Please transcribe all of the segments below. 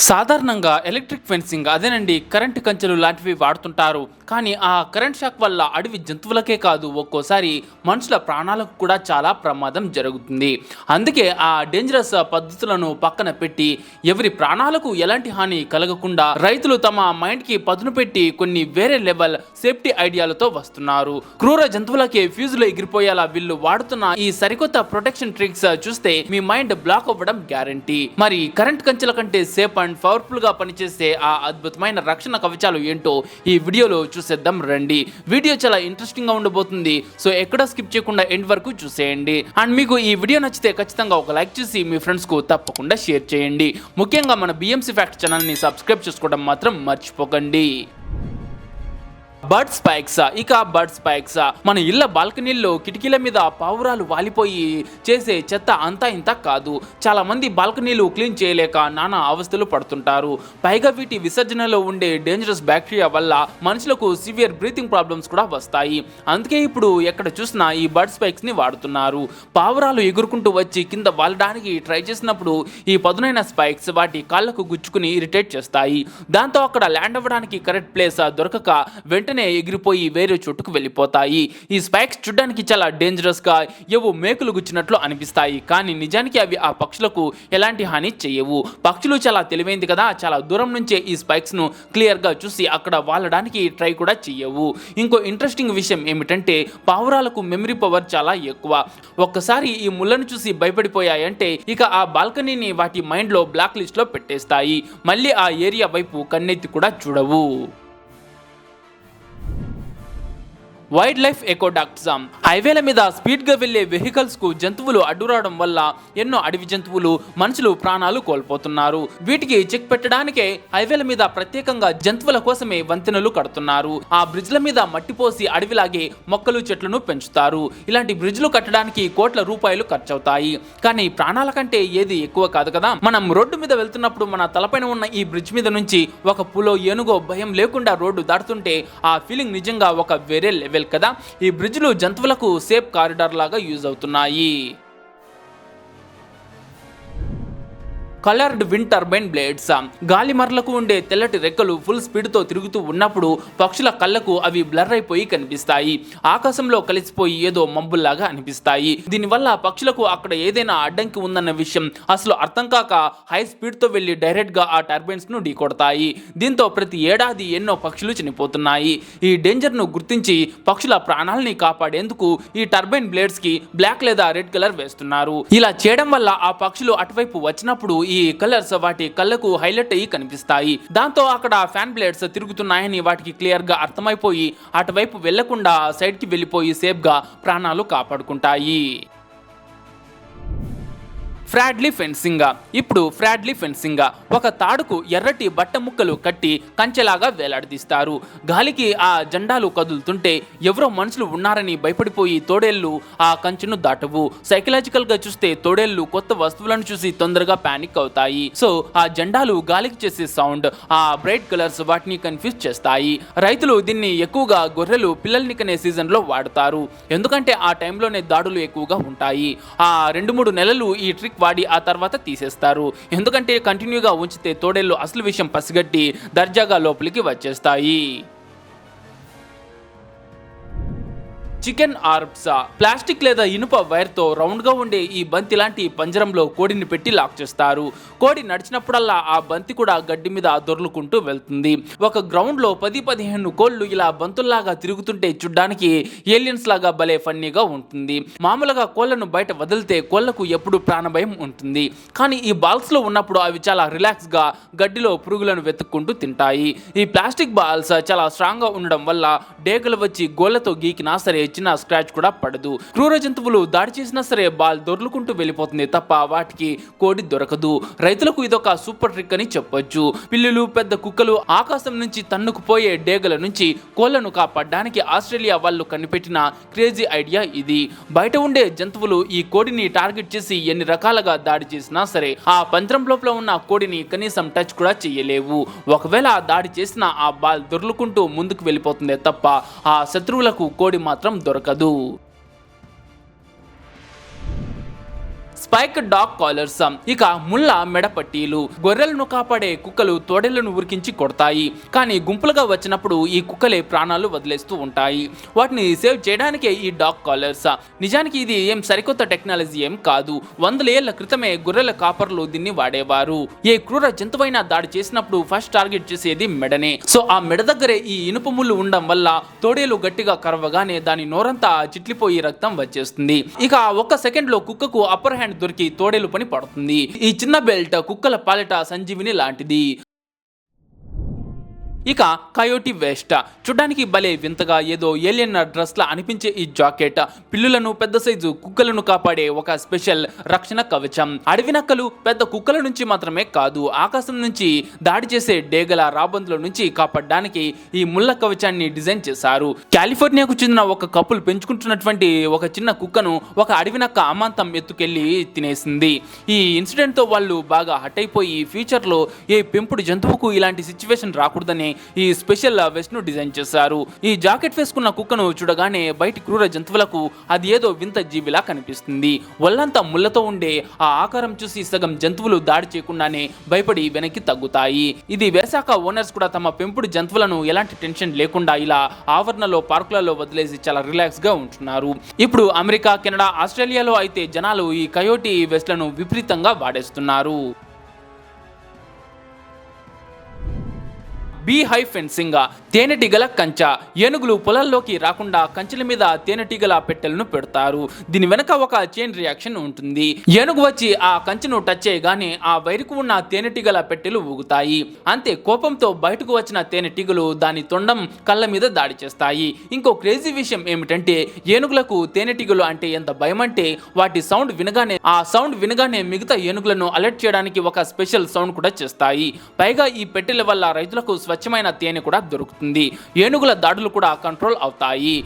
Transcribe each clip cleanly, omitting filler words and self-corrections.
సాధారణంగా electric fencing అదేనండి current కంచెలు లాంటివి వాడుతుంటారు. కానీ ఆ కరెంట్ షాక్ వల్ల అడవి జంతువులకే కాదు ఒక్కోసారి మనుషుల ప్రాణాలకు కూడా చాలా ప్రమాదం జరుగుతుంది. అందుకే ఆ డేంజరస్ పద్ధతులను పక్కన పెట్టి ఎవరి ప్రాణాలకు ఎలాంటి హాని కలగకుండా రైతులు తమ మైండ్ కి పదును పెట్టి కొన్ని వేరే లెవెల్ సేఫ్టీ ఐడియాలతో వస్తున్నారు. క్రూర జంతువులకే ఫ్యూజులు ఎగిరిపోయేలా వీళ్ళు వాడుతున్న ఈ సరికొత్త ప్రొటెక్షన్ ట్రిక్స్ చూస్తే మీ మైండ్ బ్లాక్ అవ్వడం గ్యారంటీ. మరి కరెంట్ కంచెల కంటే సేఫ్ అండ్ పవర్ఫుల్ గా పనిచేసే ఆ అద్భుతమైన రక్షణ కవచాలు ఏంటో ఈ వీడియోలో చూసేద్దాం రండి. వీడియో చాలా ఇంట్రెస్టింగ్ గా ఉండబోతుంది. సో ఎక్కడ స్కిప్ చేయకుండా ఎండ్ వరకు చూసేయండి. అండ్ మీకు ఈ వీడియో నచ్చితే ఖచ్చితంగా ఒక లైక్ చేసి మీ ఫ్రెండ్స్ కు తప్పకుండా షేర్ చేయండి. ముఖ్యంగా మన బిఎంసి ఫ్యాక్ట్ ఛానల్ ని సబ్స్క్రైబ్ చేసుకోవడం మాత్రం మర్చిపోకండి. Bird spikes. ఇక బర్డ్ స్పైక్స్ మన ఇళ్ల బాల్కనీల్లో కిటికీల మీద పావురాలు వాలిపోయి చేసే చెత్త అంతా ఇంత కాదు. చాలా మంది బాల్కనీలు క్లీన్ చేయలేక నానా అవస్థలు పడుతుంటారు. పైగా వీటి విసర్జనలో ఉండే డేంజరస్ బ్యాక్టీరియా వల్ల మనుషులకు సివియర్ బ్రీతింగ్ ప్రాబ్లమ్స్ కూడా వస్తాయి. అందుకే ఇప్పుడు ఎక్కడ చూసినా ఈ బర్డ్ స్పైక్స్ ని వాడుతున్నారు. పావురాలు ఎగురుకుంటూ వచ్చి కింద వాలడానికి ట్రై చేసినప్పుడు ఈ పదునైన స్పైక్స్ వాటి కాళ్లకు గుచ్చుకుని ఇరిటేట్ చేస్తాయి. దాంతో అక్కడ ల్యాండ్ అవ్వడానికి కరెక్ట్ ప్లేస్ దొరకక వెంటనే ఎగిరిపోయి వేరే చోటుకు వెళ్ళిపోతాయి. ఈ స్పైక్స్ చూడడానికి చాలా డేంజరస్ గా ఏవో మేకులు గుచ్చినట్లు అనిపిస్తాయి. కానీ నిజానికి అవి ఆ పక్షులకు ఎలాంటి హాని చేయవు. పక్షులు చాలా తెలివైంది కదా, చాలా దూరం నుంచే ఈ స్పైక్స్ ను క్లియర్ గా చూసి అక్కడ వాలడానికి ట్రై కూడా చేయవు. ఇంకో ఇంట్రెస్టింగ్ విషయం ఏమిటంటే పావురాలకు మెమరీ పవర్ చాలా ఎక్కువ. ఒక్కసారి ఈ ముళ్ళను చూసి భయపడిపోయాయంటే ఇక ఆ బాల్కనీని వాటి మైండ్ లో బ్లాక్ లిస్ట్ లో పెట్టేస్తాయి. మళ్ళీ ఆ ఏరియా వైపు కన్నెత్తి కూడా చూడవు. Wild life ecoducts. హైవేల మీద స్పీడ్ గా వెళ్లే వెహికల్స్ కు జంతువులు అడ్డురావడం వల్ల ఎన్నో అడవి జంతువులు మనుషులు ప్రాణాలు కోల్పోతున్నారు. వీటికి చెక్ పెట్టడానికే హైవేల మీద ప్రత్యేకంగా జంతువుల కోసమే వంతెనలు కడుతున్నారు. ఆ బ్రిడ్జ్ల మీద మట్టి పోసి అడవిలాగే మొక్కలు చెట్లను పెంచుతారు. ఇలాంటి బ్రిడ్జ్లు కట్టడానికి కోట్ల రూపాయలు ఖర్చవుతాయి. కానీ ప్రాణాల కంటే ఏది ఎక్కువ కాదు కదా. మనం రోడ్డు మీద వెళ్తున్నప్పుడు మన తలపైన ఉన్న ఈ బ్రిడ్జ్ మీద నుంచి ఒక పులో ఏనుగో భయం లేకుండా రోడ్డు దాటుతుంటే ఆ ఫీలింగ్ నిజంగా ఒక వేరే లెవెల్ కదా. ఈ బ్రిడ్జ్లు జంతువులకు సేఫ్ కారిడార్ లాగా యూజ్ అవుతున్నాయి. Coloured wind turbine blades. గాలి మరలకు ఉండే తెల్లటి రెక్కలు ఫుల్ స్పీడ్ తో తిరుగుతూ ఉన్నప్పుడు పక్షుల కళ్ళకు అవి బ్లర్ అయిపోయి కనిపిస్తాయి. ఆకాశంలో కలిసిపోయి ఏదో మబ్బుల్లాగా అనిపిస్తాయి. దీనివల్ల పక్షులకు అక్కడ ఏదైనా అడ్డంకి ఉందన్న విషయం అసలు అర్థం కాక హై స్పీడ్ తో వెళ్లి డైరెక్ట్ గా ఆ టర్బైన్స్ ను ఢీకొడతాయి. దీంతో ప్రతి ఏడాది ఎన్నో పక్షులు చనిపోతున్నాయి. ఈ డేంజర్ ను గుర్తించి పక్షుల ప్రాణాలని కాపాడేందుకు ఈ టర్బైన్ బ్లేడ్స్ కి బ్లాక్ లేదా రెడ్ కలర్ వేస్తున్నారు. ఇలా చేయడం వల్ల ఆ పక్షులు అటువైపు వచ్చినప్పుడు ఈ కలర్స్ వాటి కళ్ళకు హైలైట్ అయ్యి కనిపిస్తాయి. దాంతో అక్కడ ఫ్యాన్ బ్లేడ్స్ తిరుగుతున్నాయని వాటికి క్లియర్ గా అర్థమైపోయి అటువైపు వెళ్లకుండా సైడ్ కి వెళ్లిపోయి సేఫ్ గా ప్రాణాలు కాపాడుకుంటాయి. ఫ్రాడ్లీ ఫెన్సింగ్. ఇప్పుడు ఫ్రాడ్లీ ఫెన్సింగ్ ఒక తాడుకు ఎర్రటి బట్ట ముక్కలు కట్టి కంచెలాగా వేలాడదీస్తారు. గాలికి ఆ జెండాలు కదులుతుంటే ఎవరో మనుషులు ఉన్నారని భయపడిపోయి తోడేళ్లు ఆ కంచెను దాటవు. సైకలాజికల్ గా చూస్తే తోడేళ్లు కొత్త వస్తువులను చూసి తొందరగా పానిక్ అవుతాయి. సో ఆ జెండాలు గాలికి చేసే సౌండ్, ఆ బ్రైట్ కలర్స్ వాటిని కన్ఫ్యూజ్ చేస్తాయి. రైతులు దీన్ని ఎక్కువగా గొర్రెలు పిల్లల్ని కనే సీజన్ లో వాడతారు. ఎందుకంటే ఆ టైంలోనే దాడులు ఎక్కువగా ఉంటాయి. ఆ 2-3 నెలలు ఈ ట్రిక్ వాడి ఆ తర్వాత తీసేస్తారు. ఎందుకంటే కంటిన్యూగా ఉంచితే తోడేళ్లు అసలు విషయం పసిగట్టి దర్జాగా లోపలికి వచ్చేస్తాయి. చికెన్ ఆర్బ్స్. ప్లాస్టిక్ లేదా ఇనుప వైర్ తో రౌండ్ గా ఉండే ఈ బంతి లాంటి పంజరంలో కోడిని పెట్టి లాక్ చేస్తారు. కోడి నడిచినప్పుడల్లా ఆ బంతి కూడా గడ్డి మీద దొర్లుకుంటూ వెళ్తుంది. ఒక గ్రౌండ్ లో 10-15 కోళ్లు ఇలా బంతుల్లాగా తిరుగుతుంటే చూడ్డానికి ఏలియన్స్ లాగా భలే ఫన్నీగా ఉంటుంది. మామూలుగా కోళ్లను బయట వదిలితే కోళ్లకు ఎప్పుడు ప్రాణభయం ఉంటుంది. కానీ ఈ బాల్స్ లో ఉన్నప్పుడు అవి చాలా రిలాక్స్ గా గడ్డిలో పురుగులను వెతుక్కుంటూ తింటాయి. ఈ ప్లాస్టిక్ బాల్స్ చాలా స్ట్రాంగ్ గా ఉండడం వల్ల డేగలు వచ్చి గోళ్లతో గీకినా సరే చిన్న స్క్రాచ్ కూడా పడదు. క్రూర జంతువులు దాడి చేసినా సరే బాల్ దొర్లుకుంటూ వెళ్ళిపోతుంది తప్ప వాటికి కోడి దొరకదు. రైతులకు ఇదొక సూపర్ ట్రిక్ అని చెప్పొచ్చు. పిల్లులు, పెద్ద కుక్కలు ఆకాశం నుంచి తన్నుకుపోయే డేగల నుంచి కోళ్లను కాపాడడానికి ఆస్ట్రేలియా వాళ్ళు కనిపెట్టిన క్రేజీ ఐడియా ఇది. బయట ఉండే జంతువులు ఈ కోడిని టార్గెట్ చేసి ఎన్ని రకాలుగా దాడి చేసినా సరే ఆ పంజరం లోపల ఉన్న కోడిని కనీసం టచ్ కూడా చేయలేవు. ఒకవేళ దాడి చేసిన ఆ బాల్ దొర్లుకుంటూ ముందుకు వెళ్ళిపోతుంది తప్ప ఆ శత్రువులకు కోడి మాత్రం దొరకదు. స్పైక్ డాగ్ కాలర్స్, ఇక ముళ్ళ మెడపట్టీలు. గొర్రెలను కాపాడే కుక్కలు తోడేళ్లను ఉరికించి కొడతాయి, కానీ గుంపులుగా వచ్చినప్పుడు ఈ కుక్కలే ప్రాణాలు వదిలేస్తూ ఉంటాయి. వాటిని సేవ్ చేయడానికే ఈ డాగ్ కాలర్స్. నిజానికి ఇది ఏం సరికొత్త టెక్నాలజీ ఏం కాదు. 100 ఏళ్ల క్రితమే గొర్రెల కాపర్లు దీన్ని వాడేవారు. ఏ క్రూర జంతువైనా దాడి చేసినప్పుడు ఫస్ట్ టార్గెట్ చేసేది మెడనే. సో ఆ మెడ దగ్గరే ఈ ఇనుప ముళ్ళు ఉండడం వల్ల తోడేలు గట్టిగా కరవగానే దాని నోరంతా చిట్లిపోయి రక్తం వచ్చేస్తుంది. ఇక ఒక్క సెకండ్ లో కుక్కకు అప్పర్ హ్యాండ్ దొరికి తోడేలు పని పడుతుంది. ఈ చిన్న బెల్ట్ కుక్కల పాలిట సంజీవిని లాంటిది. ఇక కయోటి వేస్ట్, చూడ్డానికి భలే వింతగా ఏదో ఏలియన్ డ్రెస్ లా అనిపించే ఈ జాకెట్ పిల్లులను, పెద్ద సైజు కుక్కలను కాపాడే ఒక స్పెషల్ రక్షణ కవచం. అడవి నక్కలు, పెద్ద కుక్కల నుంచి మాత్రమే కాదు, ఆకాశం నుంచి దాడి చేసే డేగల, రాబందుల నుంచి కాపాడడానికి ఈ ముళ్ళ కవచాన్ని డిజైన్ చేశారు. కాలిఫోర్నియాకు చెందిన ఒక కపుల్ పెంచుకుంటున్నటువంటి ఒక చిన్న కుక్కను ఒక అడవి నక్క అమాంతం ఎత్తుకెళ్లి తినేసింది. ఈ ఇన్సిడెంట్ తో వాళ్ళు బాగా హట్ అయిపోయి ఫ్యూచర్ లో ఏ పెంపుడు జంతువుకు ఇలాంటి సిచ్యువేషన్ రాకూడదని ఈ స్పెషల్ వెస్ట్ ను డిజైన్ చేశారు. ఈ జాకెట్ వేసుకున్న కుక్కను చూడగానే బయటి క్రూర జంతువులకు అది ఏదో వింత జీవిలా కనిపిస్తుంది. ఒళ్ళంతా ముళ్ళతో ఉండే ఆ ఆకారం చూసి సగం జంతువులు దాడి చేయకుండానే భయపడి వెనక్కి తగ్గుతాయి. ఇది వేశాక ఓనర్స్ కూడా తమ పెంపుడు జంతువులను ఎలాంటి టెన్షన్ లేకుండా ఇలా ఆవరణలో, పార్కులలో వదిలేసి చాలా రిలాక్స్ గా ఉంటున్నారు. ఇప్పుడు అమెరికా, కెనడా, ఆస్ట్రేలియాలో అయితే జనాలు ఈ కయోటి వెస్ట్లను విపరీతంగా వాడేస్తున్నారు. బీ హై ఫెన్సింగ్, తేనెటీగల కంచె. ఏనుగులు పొలాల్లోకి రాకుండా కంచెల మీద తేనెటీగల పెట్టెలను పెడతారు. దీని వెనక ఒక చైన్ రియాక్షన్ ఉంటుంది. ఏనుగు వచ్చి ఆ కంచెను టచ్ చేయగానే ఆ వైరుకు ఉన్న తేనెటీగల పెట్టెలు ఊగుతాయి. అంతే, కోపంతో బయటకు వచ్చిన తేనెటీగలు దాని తొండం, కళ్ళ మీద దాడి చేస్తాయి. ఇంకో క్రేజీ విషయం ఏమిటంటే ఏనుగులకు తేనెటీగలు అంటే ఎంత భయం అంటే వాటి సౌండ్ వినగానే మిగతా ఏనుగులను అలర్ట్ చేయడానికి ఒక స్పెషల్ సౌండ్ కూడా చేస్తాయి. పైగా ఈ పెట్టెల వల్ల రైతులకు స్వచ్ఛమైన తేనె కూడా దొరుకుతుంది. ఏనుగుల దాడులు కూడా కంట్రోల్ అవుతాయి.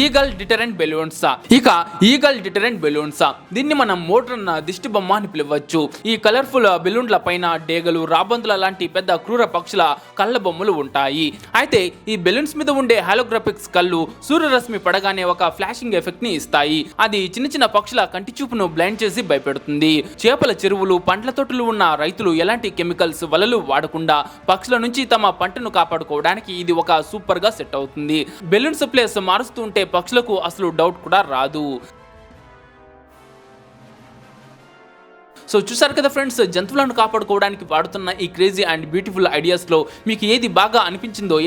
ఈగల్ డిటరెంట్ బెలూన్స్, ఇక ఈగల్ డిటరెంట్ బెలూన్స్, దీన్ని మనం మోడ్రన్ దిష్టి బొమ్మ అని పిలవచ్చు. ఈ కలర్ఫుల్ బెలూన్ల పైన డేగలు, రాబందుల లాంటి పెద్ద క్రూర పక్షుల కళ్ళ బొమ్మలు ఉంటాయి. అయితే ఈ బెలూన్స్ మీద ఉండే హాలోగ్రాఫిక్స్ కళ్ళు సూర్యరశ్మి పడగానే ఒక ఫ్లాషింగ్ ఎఫెక్ట్ ని ఇస్తాయి. అది చిన్న చిన్న పక్షుల కంటి చూపును బ్లైండ్ చేసి భయపెడుతుంది. చేపల చెరువులు, పండ్ల తోటలు ఉన్న రైతులు ఎలాంటి కెమికల్స్, వలలు వాడకుండా పక్షుల నుంచి తమ పంటను కాపాడుకోవడానికి ఇది ఒక సూపర్ గా సెట్ అవుతుంది. బెలూన్స్ ప్లేస్ మారుస్తూ ఉంటే పక్షులకు అసలు డౌట్ కూడా రాదు. సో చూసారు కదా ఫ్రెండ్స్, జంతువులను కాపాడుకోవడానికి వాడుతున్న ఈ క్రేజీ అండ్ బ్యూటిఫుల్ ఐడియాస్ లో మీకు ఏది బాగా అనిపించిందో,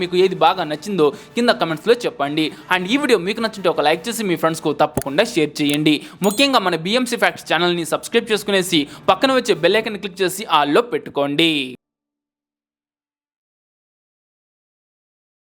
మీకు ఏది బాగా నచ్చిందో కింద కమెంట్స్ లో చెప్పండి. అండ్ ఈ వీడియో మీకు నచ్చింటే ఒక లైక్ చేసి మీ ఫ్రెండ్స్ కు తప్పకుండా షేర్ చేయండి. ముఖ్యంగా మన BMC Facts ఛానల్ ని సబ్స్క్రైబ్ చేసుకునేసి పక్కన వచ్చే బెల్ ఐకాన్ క్లిక్ చేసి ఆల్లో పెట్టుకోండి.